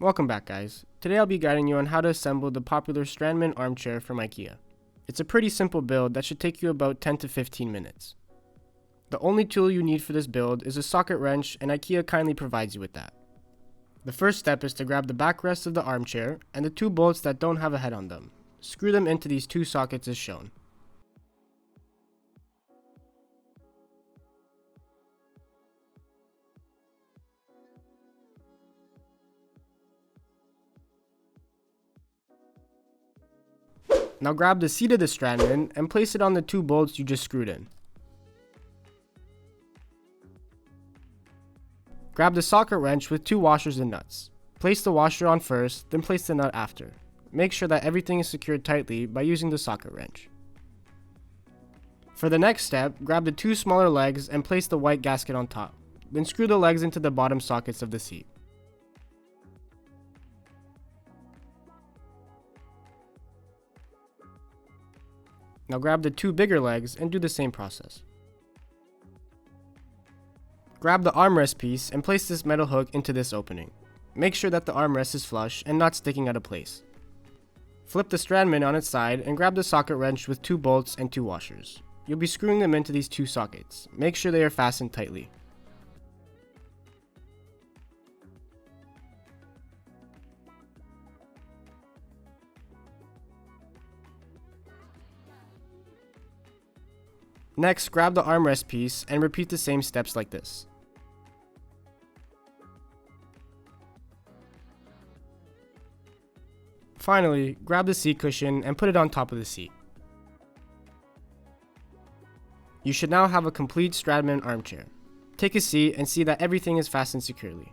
Welcome back, guys. Today I'll be guiding you on how to assemble the popular Strandman armchair from IKEA. It's a pretty simple build that should take you about 10 to 15 minutes. The only tool you need for this build is a socket wrench, and IKEA kindly provides you with that. The first step is to grab the backrest of the armchair and the two bolts that don't have a head on them. Screw them into these two sockets as shown. Now grab the seat of the Strandman and place it on the two bolts you just screwed in. Grab the socket wrench with two washers and nuts. Place the washer on first, then place the nut after. Make sure that everything is secured tightly by using the socket wrench. For the next step, grab the two smaller legs and place the white gasket on top. Then screw the legs into the bottom sockets of the seat. Now grab the two bigger legs and do the same process. Grab the armrest piece and place this metal hook into this opening. Make sure that the armrest is flush and not sticking out of place. Flip the Strandman on its side and grab the socket wrench with two bolts and two washers. You'll be screwing them into these two sockets. Make sure they are fastened tightly. Next, grab the armrest piece and repeat the same steps like this. Finally, grab the seat cushion and put it on top of the seat. You should now have a complete Strandman armchair. Take a seat and see that everything is fastened securely.